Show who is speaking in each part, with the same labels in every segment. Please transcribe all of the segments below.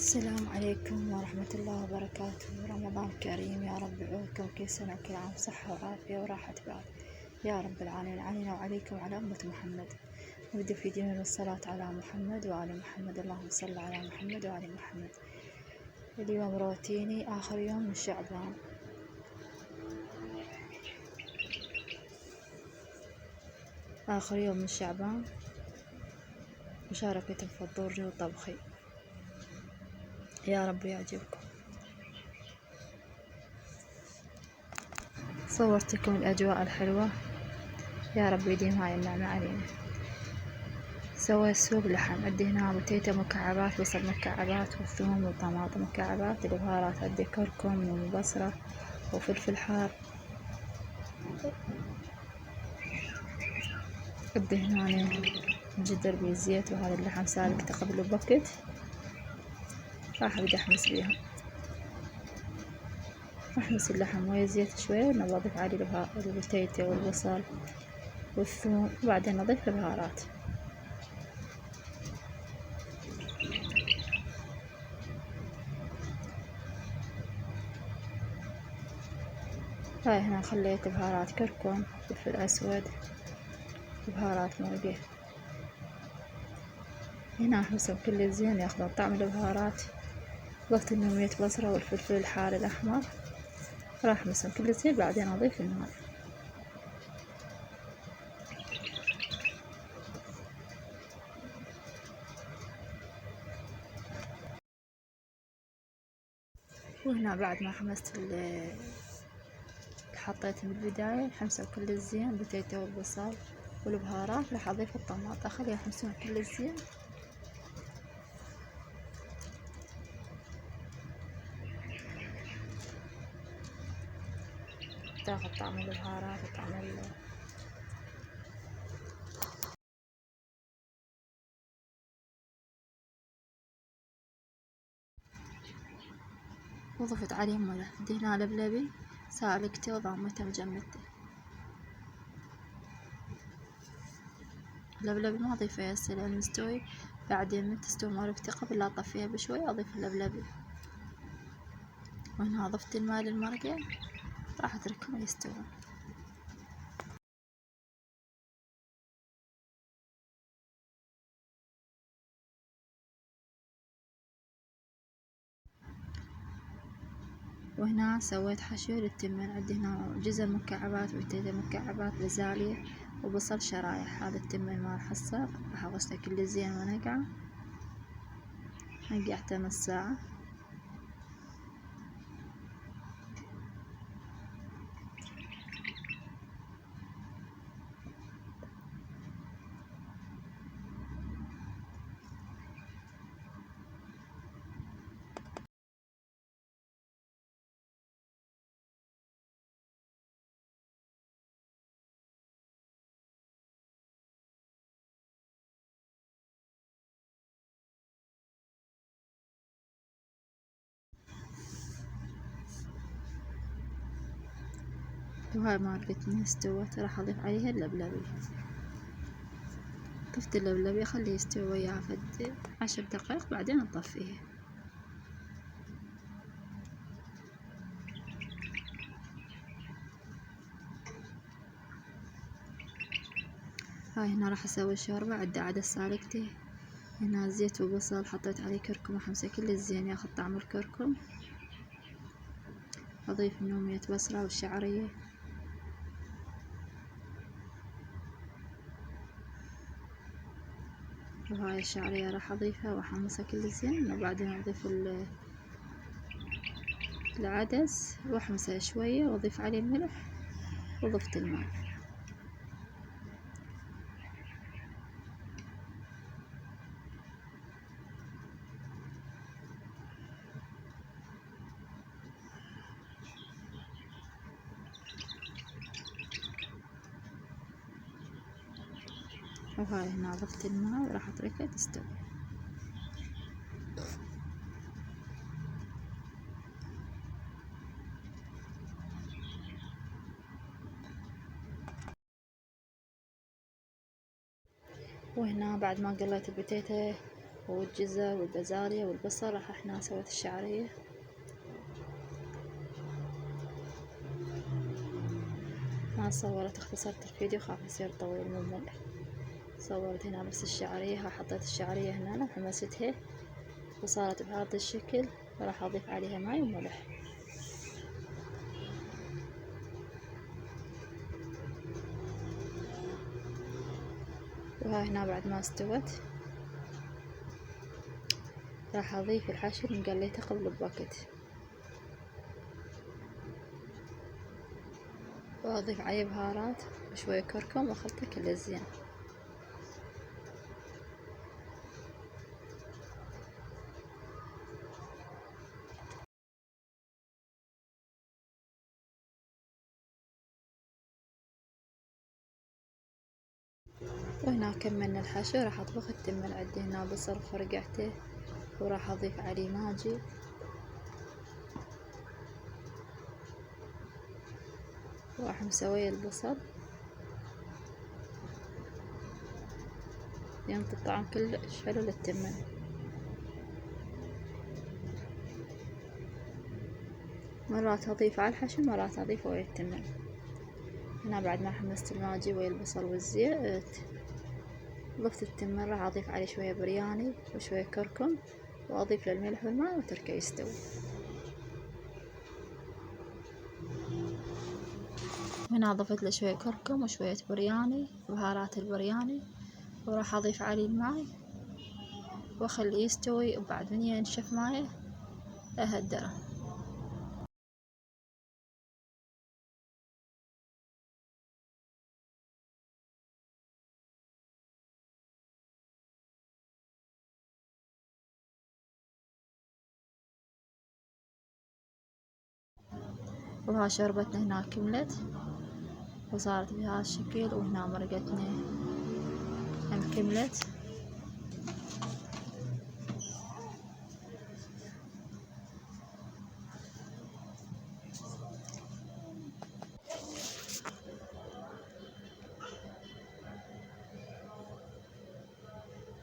Speaker 1: السلام عليكم ورحمة الله وبركاته. رمضان كريم يا رب يعودكم كل سنة وكل عام صحة وعافية وراحة بال يا رب العالمين، علينا وعليكم وعلى أمة محمد. نبدأ في دين الصلاة على محمد وآل محمد. اللهم صل على محمد وآل محمد. اليوم روتيني آخر يوم من شعبان. آخر يوم من شعبان، مشاركة فطوري وطبخي. يا رب يعجبكم. صورتكم الأجواء الحلوة، يا رب يديمها النعمة علينا. سويت سوق لحم، عندي هنا بتيتا مكعبات، بصل مكعبات، والثوم والطماطم مكعبات. البهارات عندي كركم وبصرة وفلفل حار. عندي هنا جدر بالزيت، وهذا اللحم سالقته قبل بوقت، راح ابدا احمس بيهم. احمس اللحم مويه زيت شوية، ونضيف عليه البتيتا والبصل والثوم، وبعدين نضيف البهارات. هاي هنا خليت بهارات كركم، فلفل اسود، بهارات مرقة. هنا احمسهم كل زين ياخذون طعم البهارات. ضفت لهم 100 بصرة والفلفل الحار الأحمر، راح احمسهم كل زين، بعدين أضيف الماء. وهنا بعد ما حمست حطيت من البداية حمسوا كل الزين، البتيتا والبصل والبهارات. راح أضيف الطماطة، أخليها يحمسون كل الزين. تاخذ طعم البهارات وطعم وضفت عليه ملح. عندي هنا لبلبي سالقته وضمته وجمدته. اللبلبي ما أضيفه هسه لأن مستوي، بعدين من تستوي مرقتي قبل لا أطفيها بشوي أضيف اللبلبي. وهنا ضفت الماء للمرقة، راح أتركهم يستوون. وهنا سويت حشو للتمن. عندي هنا جزر مكعبات، وبتيتا مكعبات، بزالية وبصل شرايح. هذا التمن مال حصر، راح اغسله كله زين ونقعه. نقعته نص ساعة. وهاي مالتني استوت، راح اضيف عليها اللبلبي. ضفت اللبلبي، اخليه يستوي وياها فد 10 دقائق، بعدين اطفيه. هاي هنا راح اسوي شوربة. عندي عدس سالقته، هنا زيت وبصل، حطيت عليه كركم وحمسه كل الزين ياخذ طعم الكركم. اضيف منه 100 بصرة والشعرية. وهاي الشعرية راح اضيفها واحمصها كل زين، وبعدين اضيف العدس واحمسه شوية، واضيف عليه الملح، وضفت الماء. وهاي هنا ضفت الماء، وراح اتركها تستوي. وهنا بعد ما قليت البتيتة والجزر والبازاليا والبصل. راح هنا سويت الشعرية. ما صورت، اختصرت الفيديو خاف يصير طويل ممل. صورت هنا بس الشعرية، حطيت الشعرية هنا وحمستها وصارت بهذا الشكل. راح اضيف عليها ماي وملح. وهاي هنا بعد ما استوت راح اضيف الحشو اللي مقليته قبل بوقت، واضيف عليه بهارات وشوية كركم واخلطه كله زين. وهنا كملنا الحشو. راح اطبخ التمن. عندي هنا بصل فرقعته وراح اضيف عليه ماجي وراح مسوي البصل ينطي الطعم كلش حلو للتمن. مرات اضيف على الحشو، مرات اضيف ويا التمن. هنا بعد ما حمست الماجي ويا البصل والزيت ضفت التمن. راح اضيف عليه شوية برياني وشوية كركم واضيف له الملح والماء واتركه يستوي. هنا ضفت له شوية كركم وشوية برياني، بهارات البرياني، وراح اضيف عليه الماء واخليه يستوي. وبعد من ينشف مايه اهدره. وها شربتنا هنا كملت وصارت بهذا الشكل. وهنا مرقتنا هم كملت.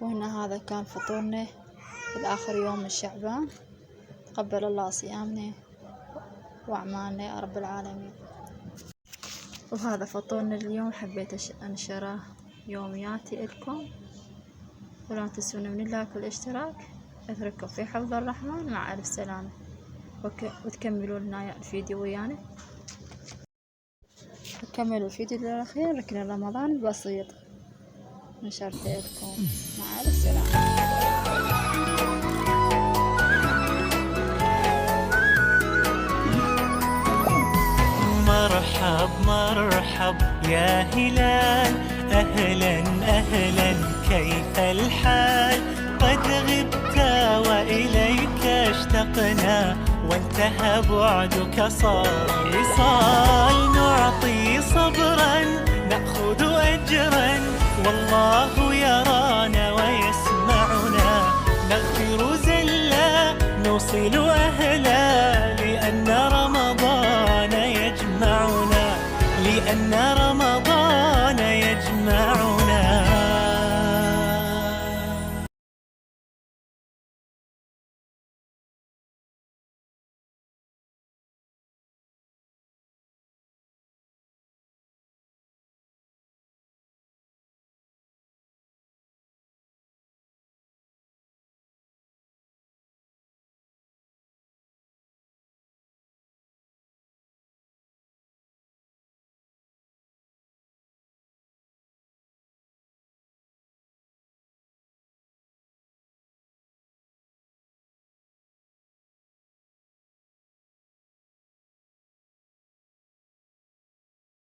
Speaker 1: وهنا هذا كان فطورنا الآخر يوم من شعبان. تقبل الله صيامنا وأعمالنا يا رب العالمين. وهذا فطورنا اليوم. حبيت أنشره يومياتي لكم. ولا تنسون من اللايك والاشتراك. أترككم في حفظ الرحمن. مع ألف سلامة. وتكملوا لنا الفيديو ويانا. كملوا الفيديو للأخير. ركن رمضان بسيط نشرته لكم. مع ألف سلامة.
Speaker 2: مرحب مرحب يا هلال، أهلا أهلا كيف الحال؟ قد غبت وإليك اشتقنا، وانتهى بعدك صار وصال. نعطي صبرا نأخذ أجرا، والله